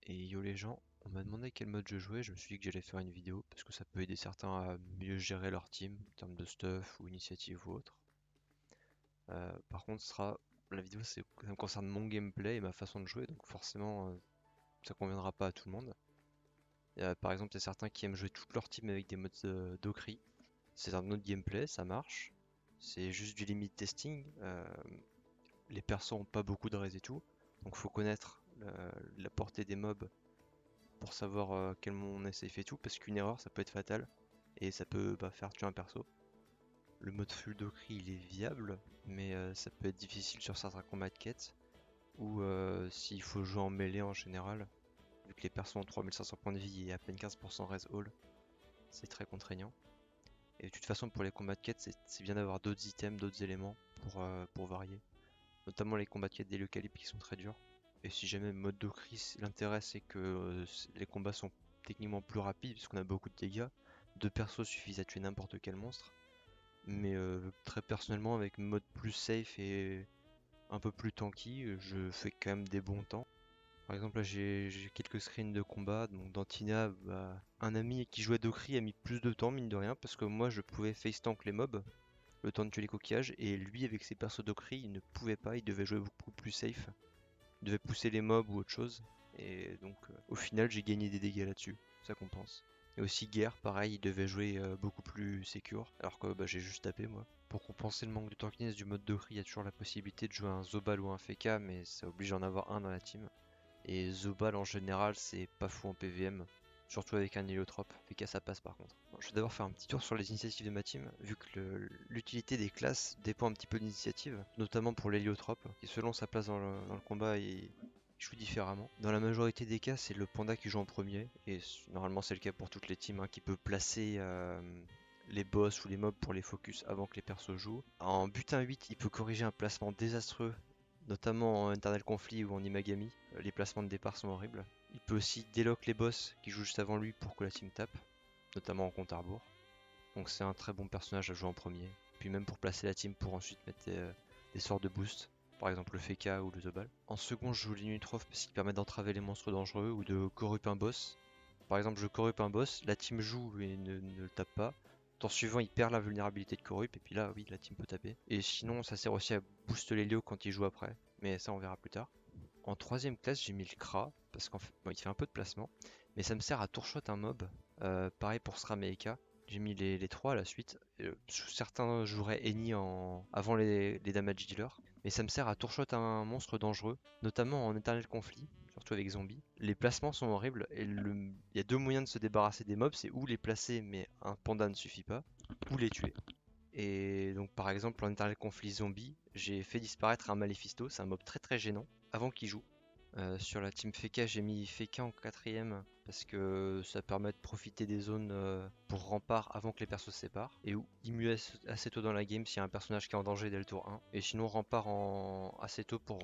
Et yo les gens, on m'a demandé quel mode je jouais, je me suis dit que j'allais faire une vidéo parce que ça peut aider certains à mieux gérer leur team en termes de stuff ou initiative ou autre. Par contre, la vidéo ça me concerne mon gameplay et ma façon de jouer, donc forcément ça conviendra pas à tout le monde. Par exemple, il y a certains qui aiment jouer toute leur team avec des modes d'Okri. C'est un autre gameplay, ça marche. C'est juste du limit testing. Les persos ont pas beaucoup de res et tout, donc faut connaître la portée des mobs pour savoir quel moment on est safe et tout, parce qu'une erreur ça peut être fatal et ça peut faire tuer un perso. Le mode full Dokri il est viable, mais ça peut être difficile sur certains combats de quête, ou s'il faut jouer en mêlée en général, vu que les persos ont 3500 points de vie et à peine 15% res all, c'est très contraignant. Et de toute façon pour les combats de quête c'est bien d'avoir d'autres items, d'autres éléments pour varier. Notamment les combats de quête d'Héliocalibre qui sont très durs. Et si jamais mode Dokri, l'intérêt c'est que les combats sont techniquement plus rapides puisqu'on a beaucoup de dégâts. Deux persos suffisent à tuer n'importe quel monstre. Mais très personnellement avec mode plus safe et un peu plus tanky, je fais quand même des bons temps. Par exemple là j'ai quelques screens de combat, donc dans Tina, un ami qui jouait Dokri a mis plus de temps mine de rien parce que moi je pouvais face tank les mobs, le temps de tuer les coquillages, et lui avec ses persos d'Okri il ne pouvait pas, il devait jouer beaucoup plus safe, il devait pousser les mobs ou autre chose, et donc au final j'ai gagné des dégâts là-dessus, ça compense. Et aussi guerre, pareil, il devait jouer beaucoup plus secure, alors que j'ai juste tapé moi. Pour compenser le manque de tankiness du mode Dokri, il y a toujours la possibilité de jouer un Zobal ou un Feka, mais ça oblige d'en avoir un dans la team. Et Zobal en général c'est pas fou en PVM, surtout avec un héliotrope. Feka ça passe par contre. Bon, je vais d'abord faire un petit tour sur les initiatives de ma team, vu que l'utilité des classes dépend un petit peu de l'initiative, notamment pour l'héliotrope, qui selon sa place dans le combat il joue différemment. Dans la majorité des cas c'est le panda qui joue en premier, et normalement c'est le cas pour toutes les teams, hein, qui peut placer les boss ou les mobs pour les focus avant que les persos jouent. En butin 8 il peut corriger un placement désastreux, notamment en Eternal Conflit ou en Imagami, les placements de départ sont horribles. Il peut aussi délock les boss qui jouent juste avant lui pour que la team tape, notamment en compte à rebours. Donc c'est un très bon personnage à jouer en premier. Puis même pour placer la team pour ensuite mettre des sorts de boost, par exemple le Feka ou le Zobal. En second je joue l'Inutrof parce qu'il permet d'entraver les monstres dangereux ou de corrup un boss. Par exemple je corrup un boss, la team joue et ne le tape pas. Temps suivant il perd la vulnérabilité de corrup et puis là oui la team peut taper. Et sinon ça sert aussi à booster l'Helio quand il joue après, mais ça on verra plus tard. En troisième classe, j'ai mis le Kra, parce qu'en fait, bon, il fait un peu de placement, mais ça me sert à tourshot un mob. Pareil pour Sram et Eka. J'ai mis les trois à la suite. Certains joueraient Eni avant les damage dealers, mais ça me sert à tourshot un monstre dangereux, notamment en éternel conflit, surtout avec zombie. Les placements sont horribles, et il y a deux moyens de se débarrasser des mobs, c'est ou les placer, mais un panda ne suffit pas, ou les tuer. Et donc par exemple en Eternal Conflit Zombie, j'ai fait disparaître un Malefisto, c'est un mob très très gênant, avant qu'il joue. Sur la team Feka, j'ai mis Feka en quatrième parce que ça permet de profiter des zones pour rempart avant que les persos se séparent. Et où il mue assez tôt dans la game s'il y a un personnage qui est en danger dès le tour 1. Et sinon rempart assez tôt pour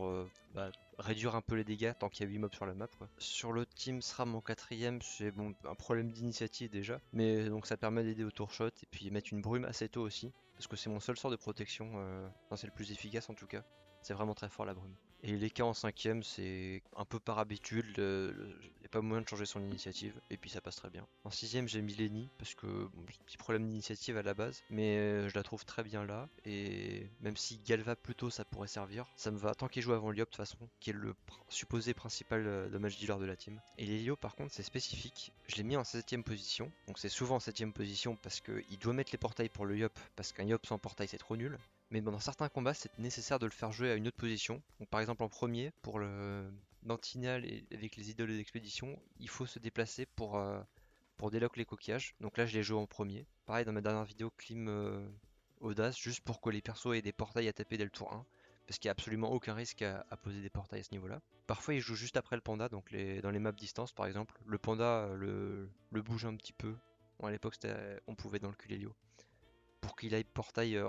réduire un peu les dégâts tant qu'il y a 8 mobs sur la map, quoi. Sur l'autre team SRAM en quatrième, c'est bon, un problème d'initiative déjà. Mais donc ça permet d'aider au tour shot et puis mettre une brume assez tôt aussi. Parce que c'est mon seul sort de protection, c'est le plus efficace en tout cas. C'est vraiment très fort la brume. Et les cas en cinquième, c'est un peu par habitude, il n'y a pas moyen de changer son initiative, et puis ça passe très bien. En sixième, j'ai mis Lenny, parce que bon, petit problème d'initiative à la base, mais je la trouve très bien là, et même si Galva plutôt ça pourrait servir, ça me va tant qu'il joue avant Liop de toute façon, qui est le supposé principal damage dealer de la team. Et Lelio par contre c'est spécifique, je l'ai mis en 7ème position, donc c'est souvent en 7ème position parce qu'il doit mettre les portails pour le Yop, parce qu'un Yop sans portail c'est trop nul. Mais dans certains combats, c'est nécessaire de le faire jouer à une autre position. Donc, par exemple, en premier, pour le Dantinal et avec les idoles d'expédition, il faut se déplacer pour délock les coquillages. Donc là, je les joue en premier. Pareil, dans ma dernière vidéo, Clim Audace, juste pour que les persos aient des portails à taper dès le tour 1. Parce qu'il n'y a absolument aucun risque à poser des portails à ce niveau-là. Parfois, il joue juste après le panda, donc dans les maps distance par exemple. Le panda le bouge un petit peu. Bon, à l'époque, on pouvait dans le Culelio. Pour qu'il aille portail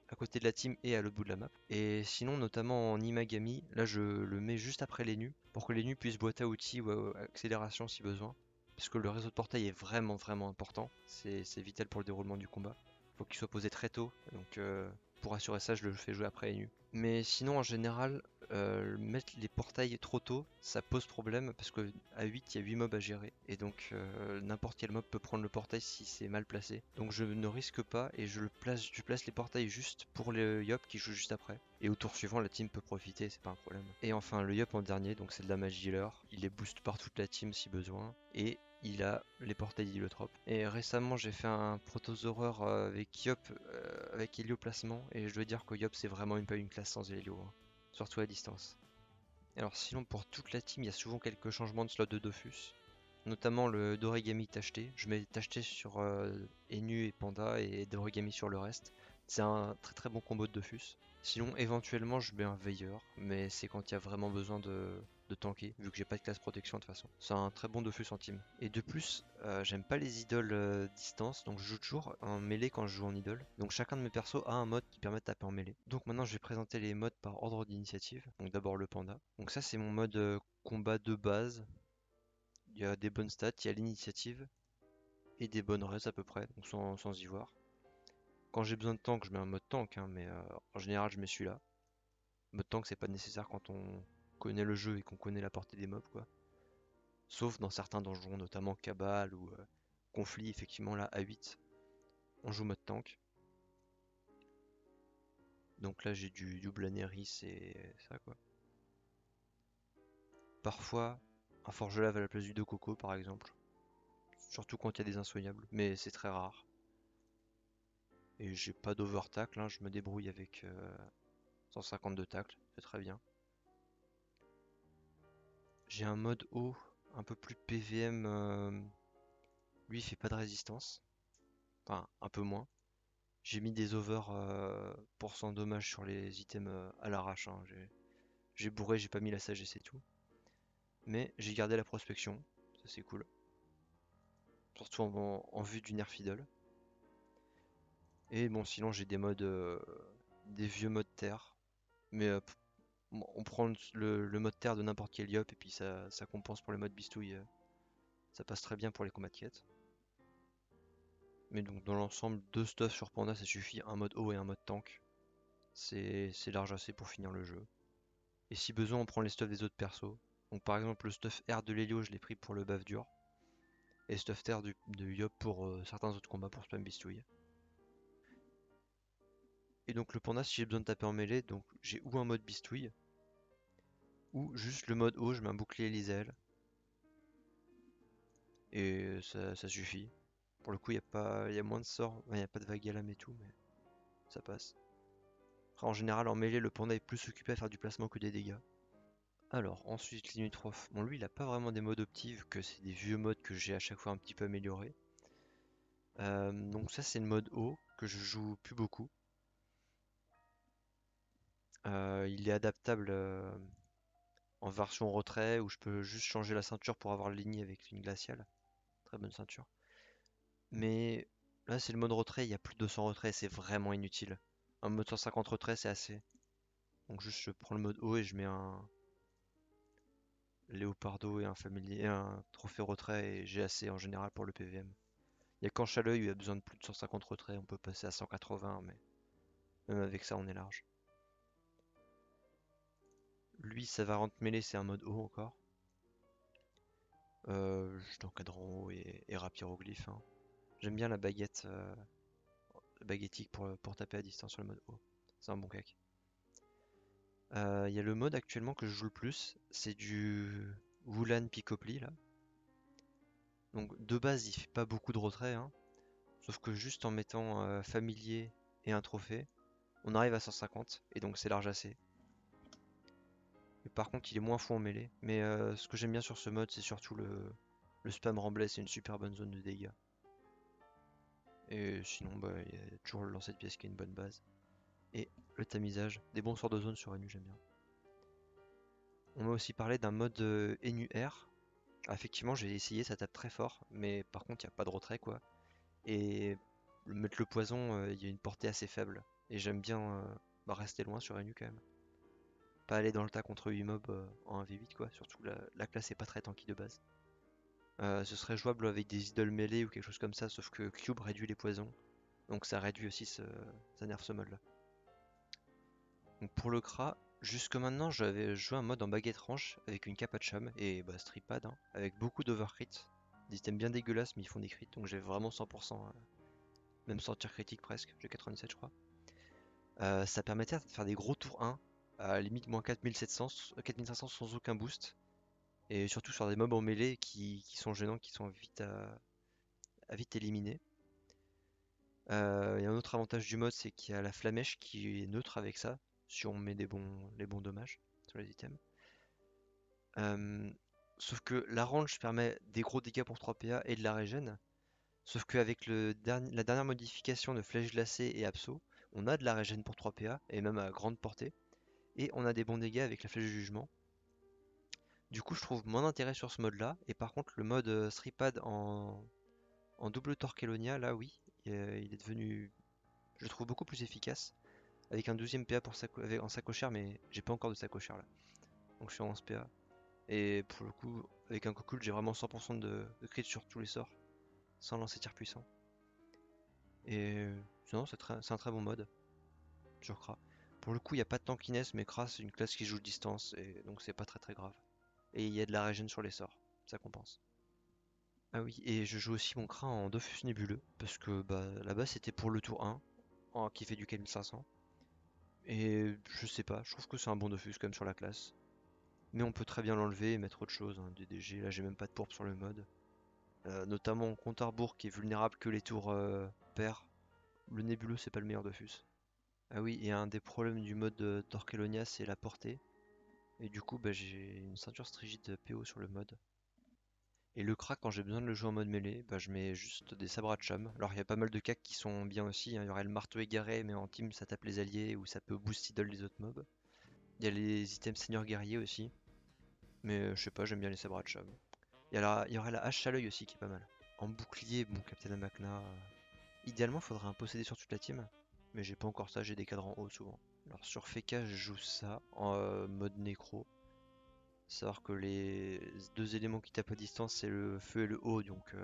à côté de la team et à l'autre bout de la map. Et sinon, notamment en Imagami, là je le mets juste après les nus, pour que les nus puissent boîte à outils ou accélération si besoin. Parce que le réseau de portail est vraiment vraiment important, c'est vital pour le déroulement du combat. Faut qu'il soit posé très tôt, donc pour assurer ça, je le fais jouer après NU. Mais sinon, en général, mettre les portails trop tôt, ça pose problème parce que à 8, il y a 8 mobs à gérer. Et donc, n'importe quel mob peut prendre le portail si c'est mal placé. Donc, je ne risque pas et je place les portails juste pour le Yop qui joue juste après. Et au tour suivant, la team peut profiter, c'est pas un problème. Et enfin, le Yop en dernier, donc c'est de la magie healer. Il les booste par toute la team si besoin. Et il a les portails d'Héliotrope. Et récemment, j'ai fait un protosaureur avec Yop, avec Hélio placement, et je dois dire que Yop, c'est vraiment pas une classe sans Hélio, hein. Surtout à distance. Alors sinon, pour toute la team, il y a souvent quelques changements de slot de Dofus. Notamment le Dorigami Tacheté. Je mets Tacheté sur Enu et Panda et Dorigami sur le reste. C'est un très très bon combo de Dofus. Sinon, éventuellement, je mets un veilleur, mais c'est quand il y a vraiment besoin de tanker, vu que j'ai pas de classe protection de toute façon. C'est un très bon Dofus en team. Et de plus, j'aime pas les idoles distance, donc je joue toujours en mêlée quand je joue en idole. Donc chacun de mes persos a un mode qui permet de taper en mêlée. Donc maintenant, je vais présenter les modes par ordre d'initiative. Donc d'abord le panda. Donc ça, c'est mon mode combat de base. Il y a des bonnes stats, il y a l'initiative et des bonnes res à peu près, donc sans y voir. Quand j'ai besoin de tank, je mets un mode tank, hein, mais en général, je mets celui-là. Mode tank, c'est pas nécessaire quand on connaît le jeu et qu'on connaît la portée des mobs, quoi. Sauf dans certains donjons, notamment Cabal ou Conflit, effectivement, là, à 8, on joue mode tank. Donc là, j'ai du double Anéris et ça, quoi. Parfois, un forge lave à la place du 2 coco, par exemple. Surtout quand il y a des insoignables, mais c'est très rare. Et j'ai pas d'overtacle, hein, je me débrouille avec 152 tacles, c'est très bien. J'ai un mode haut, un peu plus PVM, lui il fait pas de résistance, enfin un peu moins. J'ai mis des over pour sans dommage sur les items à l'arrache, hein. J'ai bourré, j'ai pas mis la sagesse et tout. Mais j'ai gardé la prospection, ça c'est cool. Surtout en vue du nerf idle. Et bon sinon j'ai des modes, des vieux modes terre. Mais bon, on prend le mode terre de n'importe quel yop et puis ça compense pour le mode bistouille. Ça passe très bien pour les combats de quête. Mais donc dans l'ensemble, deux stuffs sur Panda ça suffit, un mode haut et un mode tank. C'est large assez pour finir le jeu. Et si besoin, on prend les stuffs des autres persos. Donc par exemple, le stuff R de l'Helio, je l'ai pris pour le baf dur. Et stuff Terre de Yop pour certains autres combats pour spam bistouille. Et donc le Panda, si j'ai besoin de taper en mêlée, donc j'ai ou un mode bistouille, ou juste le mode haut, je mets un bouclier Lisael. Et ça suffit. Pour le coup, il y a moins de sorts, il n'y a pas de vague à lame et tout, mais ça passe. Après, en général, en mêlée, le Panda est plus occupé à faire du placement que des dégâts. Alors, ensuite, Linutrof. Bon, lui, il a pas vraiment des modes optifs, que c'est des vieux modes que j'ai à chaque fois un petit peu améliorés. Donc ça, c'est le mode haut, que je joue plus beaucoup. Il est adaptable en version retrait, où je peux juste changer la ceinture pour avoir l'aligné avec une glaciale. Très bonne ceinture. Mais là, c'est le mode retrait, il y a plus de 200 retraits, c'est vraiment inutile. Un mode 150 retrait, c'est assez. Donc juste, je prends le mode haut et je mets un Léopardo et un familier, un trophée retrait, et j'ai assez en général pour le PVM. Il y a qu'en Chaleuil où il y a besoin de plus de 150 retraits, on peut passer à 180, mais même avec ça, on est large. Lui, ça va rentrer mêlée, c'est un mode haut encore. Juste encadre en haut et rap hiéroglyphe, hein. J'aime bien la baguette, baguettique pour taper à distance sur le mode haut. C'est un bon cac. Il y a le mode actuellement que je joue le plus, c'est du Wulan Picopli là. Donc de base, il fait pas beaucoup de retrait, hein. Sauf que juste en mettant familier et un trophée, on arrive à 150 et donc c'est large assez. Mais par contre, il est moins fou en mêlée. Mais ce que j'aime bien sur ce mode, c'est surtout le spam remblai, c'est une super bonne zone de dégâts. Et sinon, bah, il y a toujours le lancer de pièce qui est une bonne base. Et le tamisage, des bons sorts de zone sur NU, j'aime bien. On m'a aussi parlé d'un mode NUR. Ah, effectivement, j'ai essayé, ça tape très fort, mais par contre, il n'y a pas de retrait quoi. Et mettre le poison, il y a une portée assez faible. Et j'aime bien bah, rester loin sur NU quand même. Pas aller dans le tas contre 8 mobs en 1v8 quoi, surtout la classe est pas très tanky de base. Ce serait jouable avec des idoles mêlées ou quelque chose comme ça, sauf que Cube réduit les poisons, donc ça réduit aussi ça nerf ce mode là. Donc pour le Kra, jusque maintenant j'avais joué un mode en baguette range avec une capa de cham et bah stripad, hein, avec beaucoup d'overcrit. Des items bien dégueulasses mais ils font des crits donc j'ai vraiment 100%, même sans tir critique presque, j'ai 97 je crois. Ça permettait de faire des gros tours 1 à limite moins 4700, 4500 sans aucun boost. Et surtout sur des mobs en mêlée qui sont gênants, qui sont à vite éliminer. Il y a un autre avantage du mode, c'est qu'il y a la flamèche qui est neutre avec ça, si on met les bons dommages sur les items. Euh, Sauf que la range permet des gros dégâts pour 3 PA et de la régène. Sauf qu'avec la dernière modification de flèche glacée et abso, on a de la régène pour 3 PA et même à grande portée. Et on a des bons dégâts avec la flèche de jugement. Du coup, je trouve moins d'intérêt sur ce mode là. Et par contre, le mode Stripad en double Torquelonia, là oui, il est devenu, je le trouve beaucoup plus efficace. Avec un 12ème PA en sacochère, mais j'ai pas encore de sacochère là. Donc je suis en 11 PA. Et pour le coup, avec un Cocoon, j'ai vraiment 100% de crit sur tous les sorts, sans lancer tir puissant. Et sinon, c'est un très bon mode sur Kra. Pour le coup, il n'y a pas de tankiness, mais Kra c'est une classe qui joue distance, et donc c'est pas très grave. Et il y a de la régène sur les sorts, ça compense. Ah oui, et je joue aussi mon Kra en Dofus nébuleux, parce que bah, là-bas c'était pour le tour 1, qui fait du K1500. Et je sais pas, je trouve que c'est un bon Dofus quand même sur la classe. Mais on peut très bien l'enlever et mettre autre chose, hein, DDG, là j'ai même pas de pourpre sur le mode. Notamment en compte Arbour qui est vulnérable que les tours pairs. Le nébuleux c'est pas le meilleur Dofus. Ah oui, et un des problèmes du mode Torquelonia c'est la portée. Et du coup bah, j'ai une ceinture strigide PO sur le mode. Et le crack, quand j'ai besoin de le jouer en mode mêlée, bah, je mets juste des sabres à cham. Alors il y a pas mal de cacs qui sont bien aussi, hein. Il y aurait le marteau égaré, mais en team ça tape les alliés ou ça peut boost idle les autres mobs. Il y a les items seigneur guerrier aussi, mais je sais pas, j'aime bien les sabres à cham. Il y aurait la hache à l'œil aussi qui est pas mal. En bouclier, bon, Captain Amakna. Idéalement, faudrait un posséder sur toute la team, mais j'ai pas encore ça, j'ai des cadrans hauts souvent. Alors sur Feka, je joue ça en mode nécro. Savoir que les deux éléments qui tapent à distance, c'est le feu et le haut, donc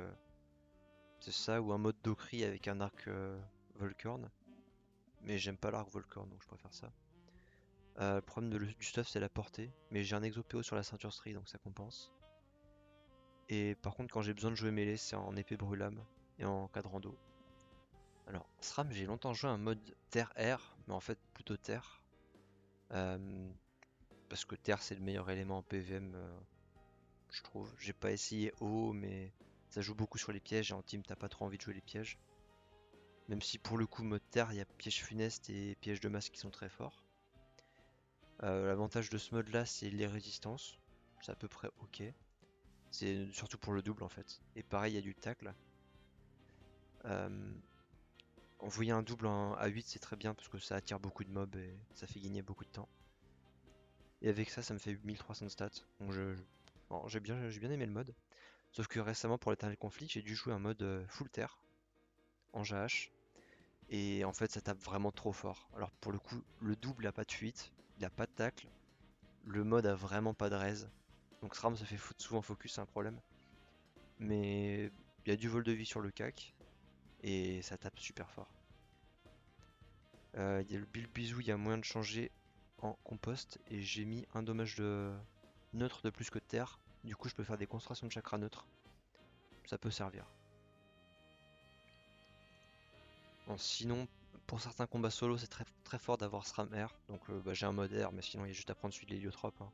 c'est ça, ou un mode Dokri avec un arc Volcorn. Mais j'aime pas l'arc Volcorn, donc je préfère ça. Le problème du stuff, c'est la portée, mais j'ai un exo PO sur la ceinture Stri, donc ça compense. Et par contre, quand j'ai besoin de jouer mêlée, c'est en épée brûlame et en cadran d'eau. Alors, SRAM, j'ai longtemps joué un mode terre-air, mais en fait plutôt terre. Euh, Parce que terre, c'est le meilleur élément en PVM, je trouve. J'ai pas essayé eau, mais ça joue beaucoup sur les pièges et en team, t'as pas trop envie de jouer les pièges. Même si pour le coup, mode terre, il y a piège funeste et piège de masse qui sont très forts. L'avantage de ce mode là, c'est les résistances. C'est à peu près ok. C'est surtout pour le double en fait. Et pareil, il y a du tacle. Euh, Envoyer un double à 8, c'est très bien parce que ça attire beaucoup de mobs et ça fait gagner beaucoup de temps. Et avec ça, ça me fait 1300 de stats. Donc bon, j'ai bien aimé le mode. Sauf que récemment, pour l'Eternal Conflict, j'ai dû jouer un mode full terre en JH. Et en fait, ça tape vraiment trop fort. Alors pour le coup, le double a pas de fuite, il a pas de tacle. Le mode a vraiment pas de raise. Donc SRAM se fait souvent focus, c'est un problème. Mais il y a du vol de vie sur le CAC. Et ça tape super fort. Il y a le build bisou, il y a moyen de changer en compost. Et j'ai mis un dommage de neutre de plus que de terre. Du coup, je peux faire des concentrations de chakra neutre. Ça peut servir. Bon, sinon, pour certains combats solo, c'est très fort d'avoir SRAM Air. Donc bah, j'ai un mode Air, mais sinon il y a juste à prendre celui de l'héliotrope, hein.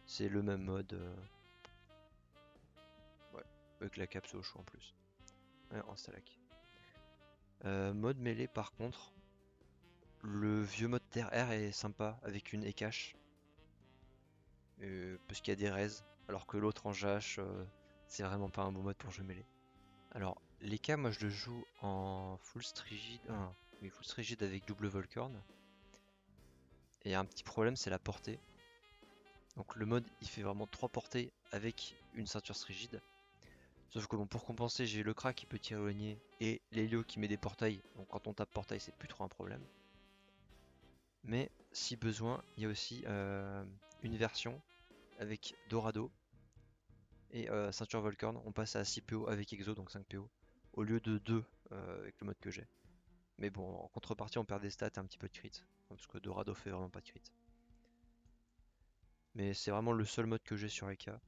C'est le même mode. Ouais, avec la cape au chaud en plus. Ouais, en stalag. Mode mêlée par contre, le vieux mode terre air est sympa avec une Ekash. Parce qu'il y a des raises. Alors que l'autre en JH, c'est vraiment pas un bon mode pour jouer mêlée. Alors, l'Eka, moi je le joue en full strigide. Oui, full strigide avec double Volcorn. Et un petit problème, c'est la portée. Donc le mode il fait vraiment 3 portées avec une ceinture strigide. Sauf que bon, pour compenser, j'ai le crack qui peut tirer éloigné et l'Helio qui met des portails. Donc quand on tape portail, c'est plus trop un problème. Mais si besoin, il y a aussi une version avec Dorado et ceinture Volcorn. On passe à 6 PO avec Exo, donc 5 PO, au lieu de 2 avec le mode que j'ai. Mais bon, en contrepartie, on perd des stats et un petit peu de crit. Parce que Dorado fait vraiment pas de crit. Mais c'est vraiment le seul mode que j'ai sur Eka.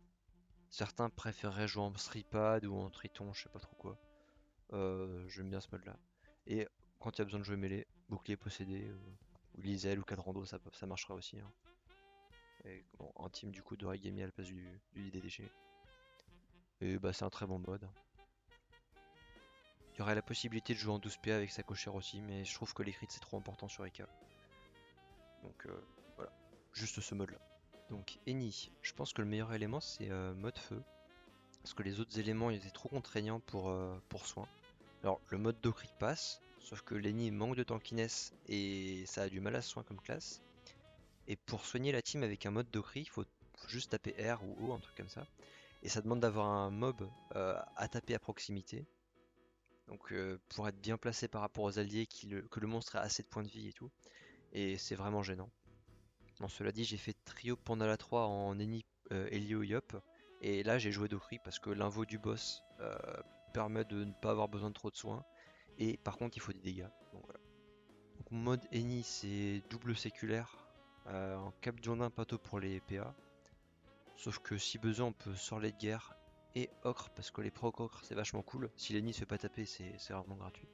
Certains préféreraient jouer en Sripad ou en Triton, je sais pas trop quoi. J'aime bien ce mode là. Et quand il y a besoin de jouer mêlée, bouclier possédé, ou Lizel ou Cadrando, ça marchera aussi, hein. Et bon, en team du coup d'Origami à la place du DDG. Et bah c'est un très bon mode. Il y aurait la possibilité de jouer en 12PA avec sa cochère aussi, mais je trouve que les crits c'est trop important sur Eka. Donc voilà, juste ce mode là. Donc Eni, je pense que le meilleur élément c'est mode feu. Parce que les autres éléments ils étaient trop contraignants pour soin. Alors le mode Docrit passe, sauf que Lenny manque de tankiness et ça a du mal à soin comme classe. Et pour soigner la team avec un mode Docrit, faut juste taper R ou O, un truc comme ça. Et ça demande d'avoir un mob à taper à proximité. Donc pour être bien placé par rapport aux alliés, que le monstre a assez de points de vie et tout. Et c'est vraiment gênant. Bon, cela dit, j'ai fait trio Pandala 3 en Eni, Elio, Yop. Et là, j'ai joué Docri parce que l'invo du boss permet de ne pas avoir besoin de trop de soins. Et par contre, il faut des dégâts. Donc, voilà. Donc, mon mode Eni, c'est double séculaire. En Cap Diondin Pato pour les PA. Sauf que si besoin, on peut sorler de guerre et Ocre parce que les proc Ocre c'est vachement cool. Si l'Eni se fait pas taper, c'est rarement gratuit.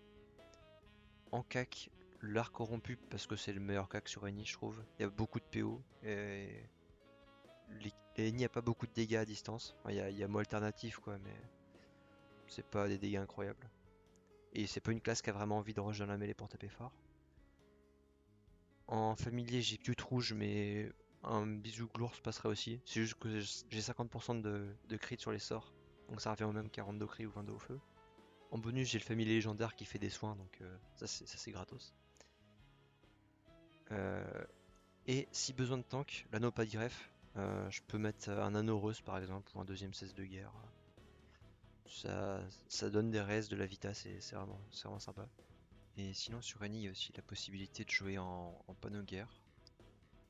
En CAC, l'arc corrompu parce que c'est le meilleur CAC sur Eni, je trouve. Il y a beaucoup de PO et il n'y a pas beaucoup de dégâts à distance. Enfin, il y a mot alternatif quoi, mais c'est pas des dégâts incroyables. Et c'est pas une classe qui a vraiment envie de rush dans la mêlée pour taper fort. En familier, j'ai Pute rouge, mais un bisou glours passerait aussi. C'est juste que j'ai 50% de crit sur les sorts, donc ça revient au même 42 crit ou 22 au feu. En bonus, j'ai le familier légendaire qui fait des soins, donc ça c'est gratos. Euh, et si besoin de tank, l'anneau pas de greffe, je peux mettre un anneau reuse par exemple, ou un deuxième 16 de guerre. Ça donne des res, de la vita, c'est vraiment sympa. Et sinon sur Annie, il y a aussi la possibilité de jouer en panneau guerre.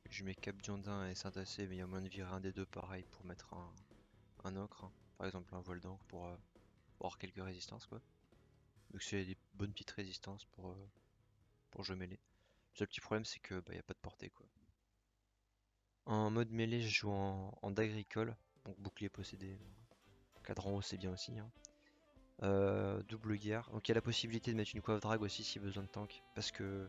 Je mets Cap Diondin et Saint-Acé, mais il y a moyen de virer un des deux pareil pour mettre un ocre, hein. Par exemple un vol d'encre pour avoir quelques résistances quoi. Donc c'est des bonnes petites résistances pour jouer mêlée. Le seul petit problème c'est que bah, y a pas de portée quoi. En mode mêlée, je joue en d'agricole, donc bouclier possédé. Cadran haut c'est bien aussi, hein. Double guerre. Donc il y a la possibilité de mettre une coiffe drag aussi si besoin de tank. Parce que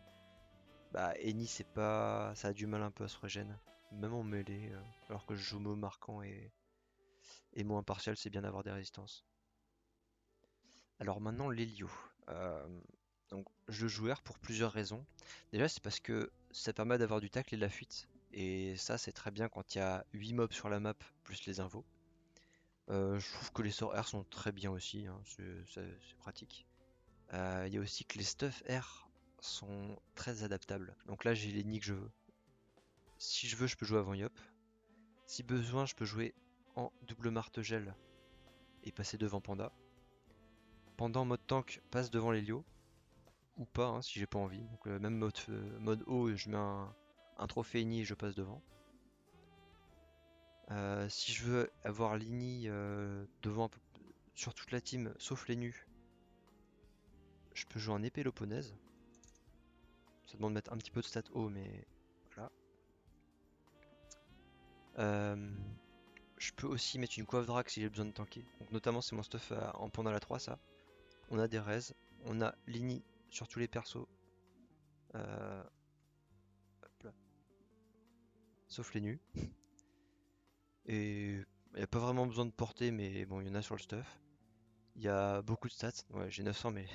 bah Eni c'est pas. Ça a du mal un peu à se régène. Même en mêlée. Alors que je joue mot marquant et mot impartial, c'est bien d'avoir des résistances. Alors maintenant l'Helio. Euh, donc je le joue R pour plusieurs raisons. Déjà c'est parce que ça permet d'avoir du tacle et de la fuite. Et ça c'est très bien quand il y a 8 mobs sur la map plus les invos. Je trouve que les sorts R sont très bien aussi, hein, c'est pratique. Il y a aussi que les stuff R sont très adaptables. Donc là, j'ai les nids que je veux. Si je veux, je peux jouer avant Yop. Si besoin, je peux jouer en double martegel et passer devant Panda. Pendant mode tank, passe devant l'Helio. Ou pas, hein, si j'ai pas envie. Donc même mode haut, je mets un trophée Ini et je passe devant. Si je veux avoir l'Ini devant sur toute la team, sauf les nus, je peux jouer en épée Péloponnèse. Ça demande de mettre un petit peu de stats haut, mais voilà. Je peux aussi mettre une coiffe drac si j'ai besoin de tanker. Donc notamment c'est mon stuff en pendant la 3 ça. On a des res, on a l'ini sur tous les persos. Euh, hop là. Sauf les nus. Et il n'y a pas vraiment besoin de porter, mais bon, il y en a sur le stuff. Il y a beaucoup de stats. Ouais, j'ai 900, mais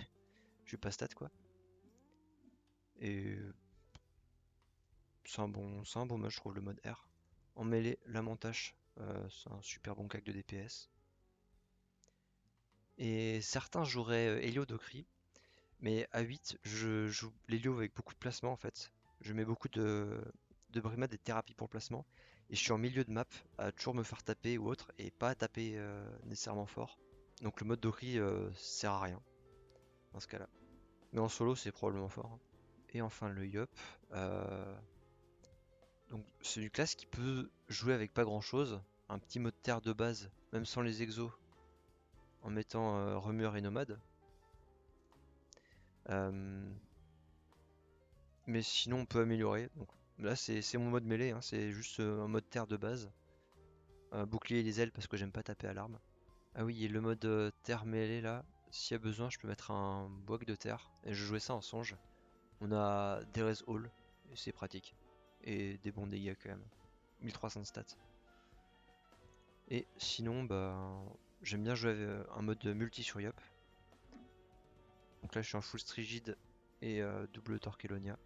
je suis pas stat quoi. Et c'est un bon mode, je trouve, le mode R. En mêlée, Lamentage, c'est un super bon cac de DPS. Et certains joueraient Helio Docri, mais à 8, je joue l'Helio avec beaucoup de placement en fait. Je mets beaucoup de brimades et de thérapie pour le placement. Et je suis en milieu de map à toujours me faire taper ou autre, et pas à taper nécessairement fort. Donc le mode Docri sert à rien dans ce cas-là. Mais en solo, c'est probablement fort, hein. Et enfin le Yop. euh, Donc c'est une classe qui peut jouer avec pas grand-chose. Un petit mode terre de base, même sans les exos, en mettant remueur et nomade. Euh, Mais sinon on peut améliorer. Donc là c'est mon mode mêlée, hein, c'est juste un mode terre de base. Bouclier et les ailes parce que j'aime pas taper à l'arme. Ah oui, et le mode terre mêlée là, s'il y a besoin je peux mettre un bloc de terre. Et je jouais ça en songe. On a des res all, et c'est pratique. Et des bons dégâts quand même. 1300 de stats. Et sinon, bah, j'aime bien jouer avec un mode multi sur Yop. Donc là, je suis en full Strigid et double Torquelonia,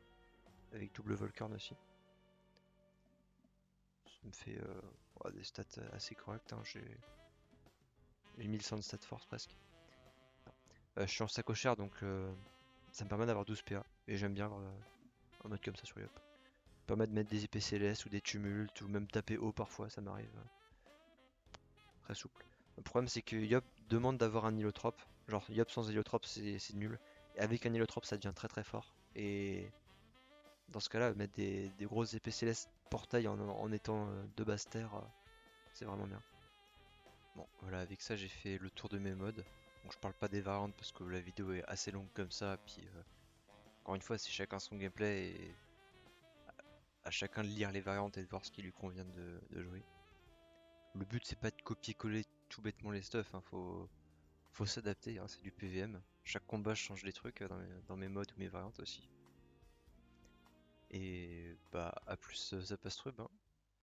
avec double Volcorn aussi. Ça me fait ouais, des stats assez correctes, hein. J'ai 1100 de stats force presque. Je suis en sacochère, donc ça me permet d'avoir 12 PA. Et j'aime bien avoir un mode comme ça sur Yop. Ça permet de mettre des épées célestes ou des tumultes, ou même taper haut parfois, ça m'arrive. Très souple. Le problème c'est que Yop demande d'avoir un héliotrope. Genre Yop sans héliotrope c'est nul. Et avec un héliotrope ça devient très très fort. Et dans ce cas-là, mettre des grosses épées célestes portail en étant de basse terre, c'est vraiment bien. Bon voilà, avec ça j'ai fait le tour de mes modes. Donc je parle pas des variantes parce que la vidéo est assez longue comme ça. Puis encore une fois c'est chacun son gameplay et à chacun de lire les variantes et de voir ce qui lui convient de jouer. Le but c'est pas de copier-coller tout bêtement les stuff, hein, faut s'adapter, hein, c'est du PVM. Chaque combat je change des trucs dans mes modes ou mes variantes aussi. Et bah à plus ça passe trop bien.